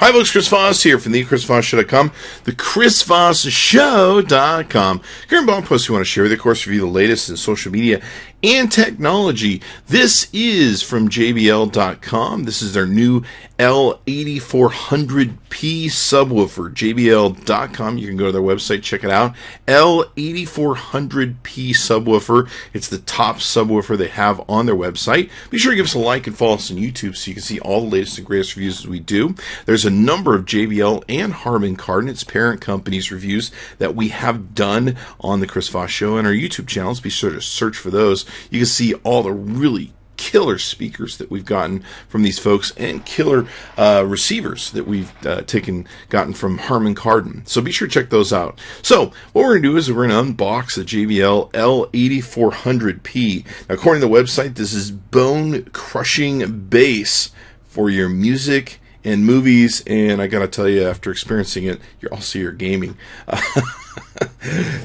Hi folks, Chris Voss here from the ChrisVossShow.com, the ChrisVossShow.com. Here in blog posts we want to share with you, of course, review the latest in social media and technology. This is from JBL.com. This is their new L8400P subwoofer, JBL.com. You can go to their website, check it out. L8400P subwoofer. It's the top subwoofer they have on their website. Be sure to give us a like and follow us on YouTube so you can see all the latest and greatest reviews as we do. There's a number of JBL and Harman Kardon, its parent company's reviews that we have done on the Chris Voss Show and our YouTube channels. Be sure to search for those. You can see all the really killer speakers that we've gotten from these folks and killer receivers that we've gotten from Harman Kardon. So be sure to check those out. So what we're going to do is we're going to unbox the JBL L8400P. Now, according to the website, this is bone-crushing bass for your music and movies, and I gotta tell you, after experiencing it, you're gaming.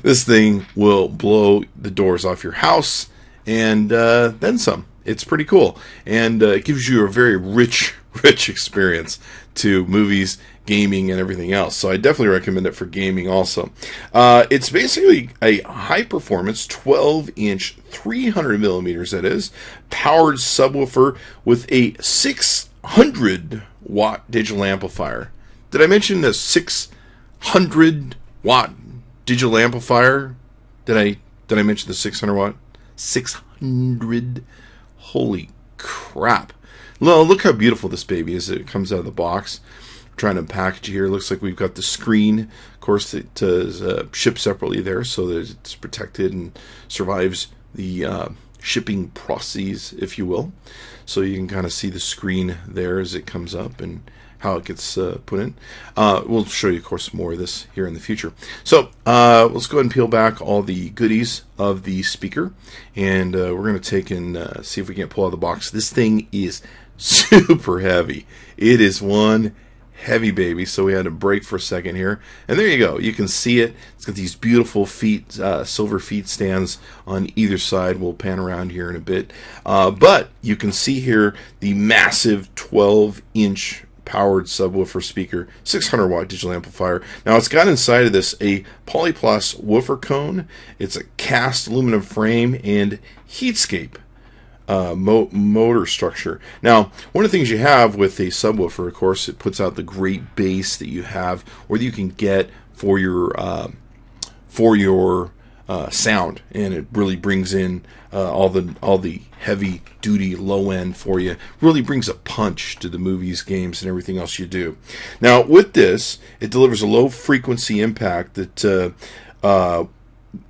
This thing will blow the doors off your house and then some. It's pretty cool, and it gives you a very rich experience to movies, gaming, and everything else. So I definitely recommend it for gaming also. It's basically a high-performance 12-inch, 300 millimeters, that is, powered subwoofer with a 600-watt digital amplifier. Did I mention the 600-watt digital amplifier? Did I mention the 600-watt? 600. Holy crap. Well, look how beautiful this baby is. It comes out of the box. I'm trying to package it here. It looks like we've got the screen, of course, that is shipped separately there so that it's protected and survives the shipping processes, if you will. So you can kind of see the screen there as it comes up and how it gets put in. We'll show you, of course, more of this here in the future. So let's go ahead and peel back all the goodies of the speaker, and we're going to take and see if we can't pull out of the box. This thing is super heavy. It is one heavy baby, so we had to break for a second here, and there you go. You can see it. It's got these beautiful feet, silver feet stands on either side. We'll pan around here in a bit, but you can see here the massive 12-inch powered subwoofer speaker, 600-watt digital amplifier. Now, it's got inside of this a polyplus woofer cone. It's a cast aluminum frame and heatscape motor structure. Now, one of the things you have with a subwoofer, of course, it puts out the great bass that you have, or that you can get for your sound, and it really brings in all the heavy duty low end for you. Really brings a punch to the movies, games, and everything else you do. Now, with this, it delivers a low frequency impact that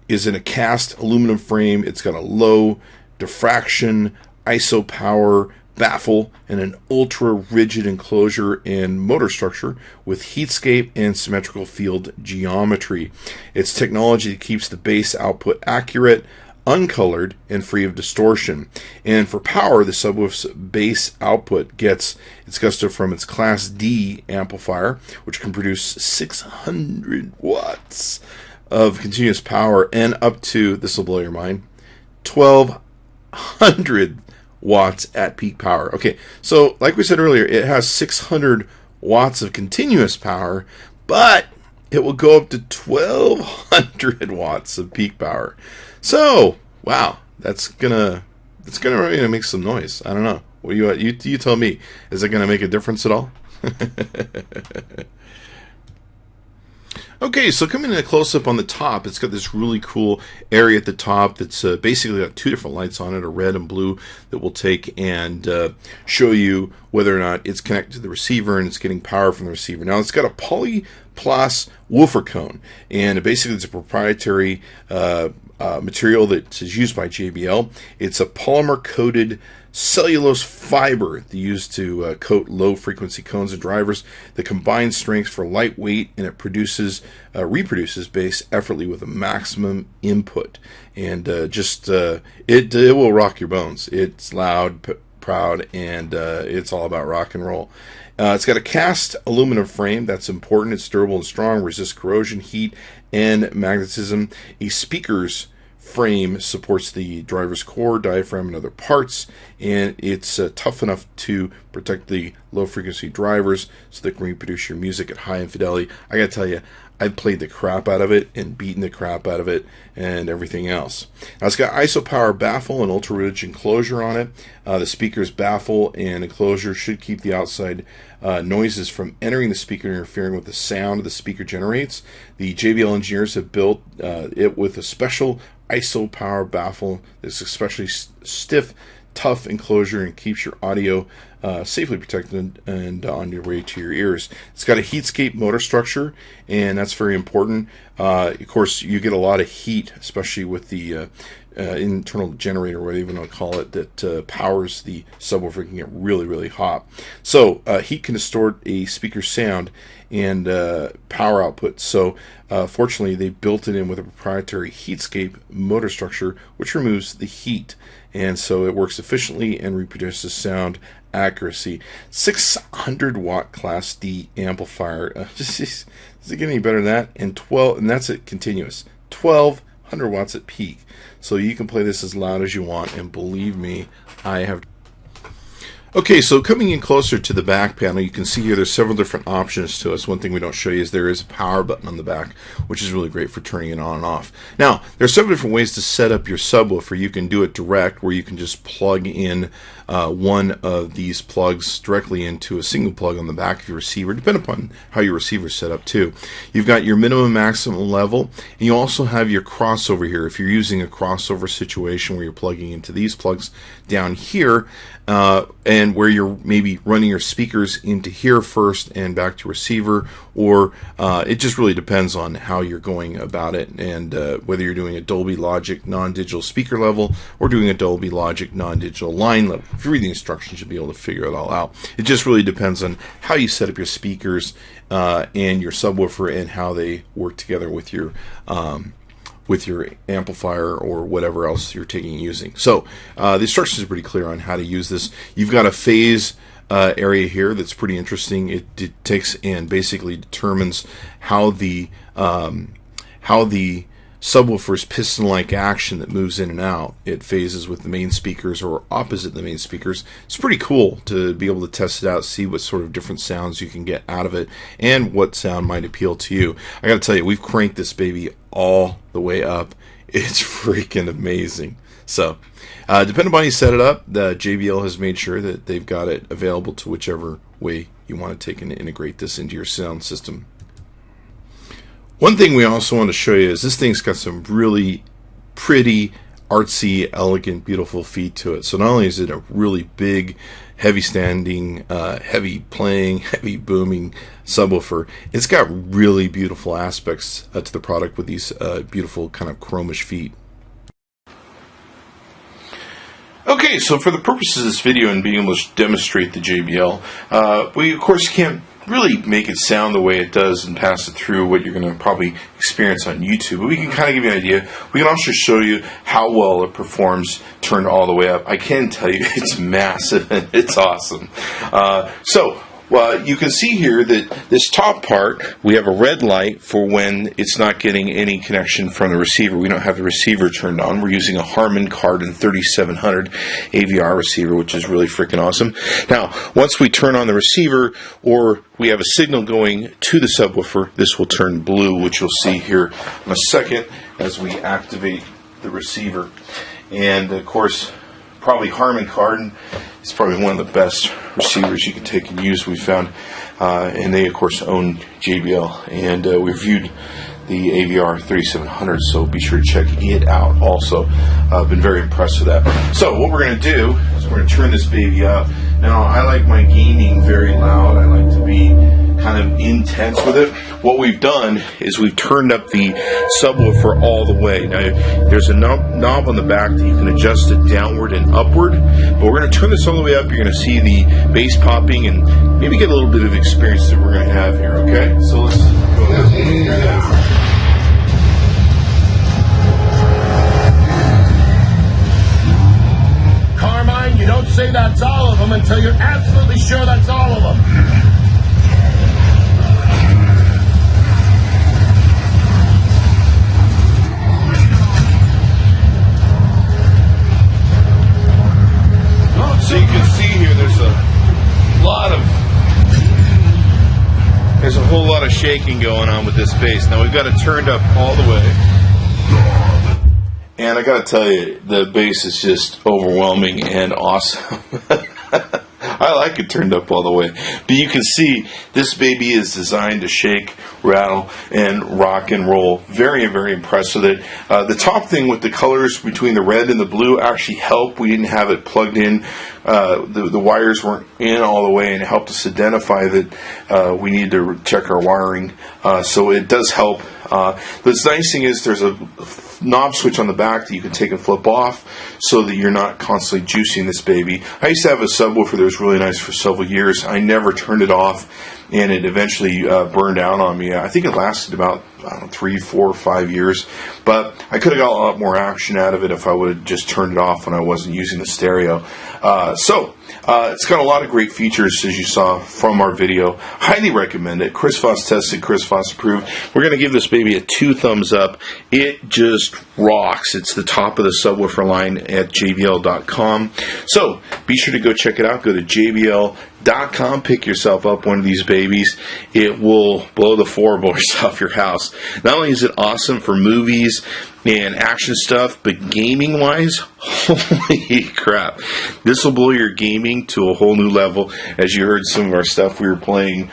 is in a cast aluminum frame. It's got a low diffraction, ISO power baffle, and an ultra rigid enclosure and motor structure with heatscape and symmetrical field geometry. It's technology that keeps the bass output accurate, uncolored, and free of distortion. And for power, the subwoofer's bass output gets its gusto from its Class D amplifier, which can produce 600 watts of continuous power, and up to, this will blow your mind, 1,200 watts at peak power. Okay, so like we said earlier, it has 600 watts of continuous power, but it will go up to 1,200 watts of peak power. So, wow, that's gonna really make some noise. I don't know. What you tell me? Is it gonna make a difference at all? Okay, so coming in a close-up on the top, it's got this really cool area at the top that's basically got two different lights on it, a red and blue, that will take and show you whether or not it's connected to the receiver and it's getting power from the receiver. Now, it's got a polyplus woofer cone, and basically it's a proprietary material that is used by JBL. It's a polymer-coated cellulose fiber they use to coat low-frequency cones and drivers. The combined strength for lightweight, and it reproduces bass effortlessly with a maximum input. And it will rock your bones. It's loud, proud, and it's all about rock and roll. It's got a cast aluminum frame. That's important. It's durable and strong, resists corrosion, heat, and magnetism. A speaker's frame supports the driver's core, diaphragm, and other parts, and it's tough enough to protect the low-frequency drivers so they can reproduce your music at high infidelity. I gotta tell you, I've played the crap out of it and beaten the crap out of it and everything else. Now, it's got ISO power baffle and ultra-rich enclosure on it. The speaker's baffle and enclosure should keep the outside noises from entering the speaker and interfering with the sound the speaker generates. The JBL engineers have built it with a special ISO power baffle that's especially stiff, tough enclosure and keeps your audio safely protected and on your way to your ears. It's got a heatscape motor structure, and that's very important. Of course, you get a lot of heat, especially with the internal generator, whatever you want to call it, that powers the subwoofer. It can get really, really hot. So heat can distort a speaker's sound and power output. So fortunately, they built it in with a proprietary heatscape motor structure, which removes the heat. And so it works efficiently and reproduces sound accuracy. 600 watt Class D amplifier. Does it get any better than that? And that's at continuous. 1200 watts at peak. So you can play this as loud as you want, and believe me, I have. Okay, so coming in closer to the back panel, you can see here there's several different options to us. One thing we don't show you is there is a power button on the back, which is really great for turning it on and off. Now, there's several different ways to set up your subwoofer. You can do it direct, where you can just plug in one of these plugs directly into a single plug on the back of your receiver, depending upon how your receiver is set up too. You've got your minimum maximum level, and you also have your crossover here. If you're using a crossover situation where you're plugging into these plugs down here, and where you're maybe running your speakers into here first and back to receiver, or it just really depends on how you're going about it, and whether you're doing a Dolby Logic non-digital speaker level or doing a Dolby Logic non-digital line level. If you read the instructions, you'll be able to figure it all out. It just really depends on how you set up your speakers and your subwoofer and how they work together with your amplifier or whatever else you're taking and using. So the instructions are pretty clear on how to use this. You've got a phase area here that's pretty interesting. It takes and basically determines how the subwoofer's piston-like action that moves in and out. It phases with the main speakers or opposite the main speakers. It's pretty cool to be able to test it out, see what sort of different sounds you can get out of it, and what sound might appeal to you. I gotta tell you, we've cranked this baby all the way up. It's freaking amazing. So, depending upon how you set it up, the JBL has made sure that they've got it available to whichever way you want to take and integrate this into your sound system. One thing we also want to show you is this thing's got some really pretty, artsy, elegant, beautiful feet to it. So not only is it a really big, heavy standing, heavy playing, heavy booming subwoofer, it's got really beautiful aspects to the product with these beautiful kind of chromish feet. Okay, so for the purposes of this video and being able to demonstrate the JBL, we of course can't really make it sound the way it does and pass it through what you're going to probably experience on YouTube, but we can kind of give you an idea. We can also show you how well it performs turned all the way up. I can tell you it's massive and it's awesome. You can see here that this top part, we have a red light for when it's not getting any connection from the receiver. We don't have the receiver turned on. We're using a Harman Kardon 3700 AVR receiver, which is really freaking awesome. Now, once we turn on the receiver or we have a signal going to the subwoofer, this will turn blue, which you'll see here in a second as we activate the receiver. And, of course, probably Harman Kardon is probably one of the best receivers you can take and use, we found. And they, of course, own JBL. And we reviewed the AVR 3700, so be sure to check it out also. I've been very impressed with that. So what we're going to do is we're going to turn this baby up. Now, I like my gaming very loud. I like to be kind of intense with it. What we've done is we've turned up the subwoofer all the way. Now, there's a knob on the back that you can adjust it downward and upward, but we're going to turn this all the way up. You're going to see the bass popping and maybe get a little bit of experience that we're going to have here, okay? So let's go ahead and hear that. Carmine, you don't say that's all of them until you're absolutely sure that's all of them. of shaking going on with this bass. Now we've got it turned up all the way. And I got to tell you, the bass is just overwhelming and awesome. I like it turned up all the way. But you can see this baby is designed to shake, rattle, and rock and roll. Very, very impressed with it. The top thing with the colors between the red and the blue actually helped. We didn't have it plugged in. The wires weren't in all the way, and it helped us identify that we need to check our wiring. So it does help. The nice thing is there's a knob switch on the back that you can take and flip off so that you're not constantly juicing this baby. I used to have a subwoofer that was really nice for several years. I never turned it off, and it eventually burned out on me. I think it lasted about 3, 4, 5 years, but I could have got a lot more action out of it if I would have just turned it off when I wasn't using the stereo. It's got a lot of great features, as you saw from our video. Highly recommend it. Chris Voss tested, Chris Voss approved. We're going to give this baby a 2 thumbs up. It just rocks. It's the top of the subwoofer line at JBL.com. So be sure to go check it out. Go to JBL.com. Pick yourself up one of these babies. It will blow the floorboards off your house. Not only is it awesome for movies and action stuff, but gaming wise, holy crap, this will blow your gaming to a whole new level. As you heard some of our stuff, we were playing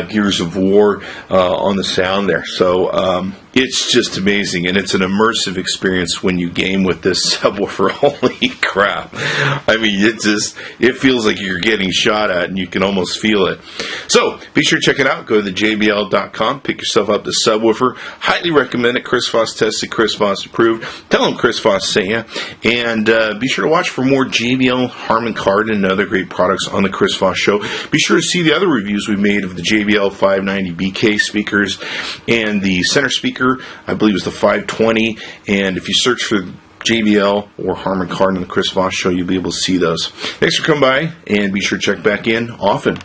Gears of War on the sound there. So it's just amazing, and it's an immersive experience when you game with this subwoofer. Holy crap. I mean, it feels like you're getting shot at, and you can almost feel it. So be sure to check it out. Go to JBL.com. Pick yourself up the subwoofer. Highly recommend it. Chris Voss tested, Chris Voss approved. Tell him Chris Voss sent you. And be sure to watch for more JBL Harman Kardon and other great products on the Chris Voss Show. Be sure to see the other reviews we made of the JBL 590BK speakers and the center speaker, I believe it was the 520. And if you search for JBL or Harman Kardon on the Chris Voss Show, you'll be able to see those. Thanks for coming by, and be sure to check back in often.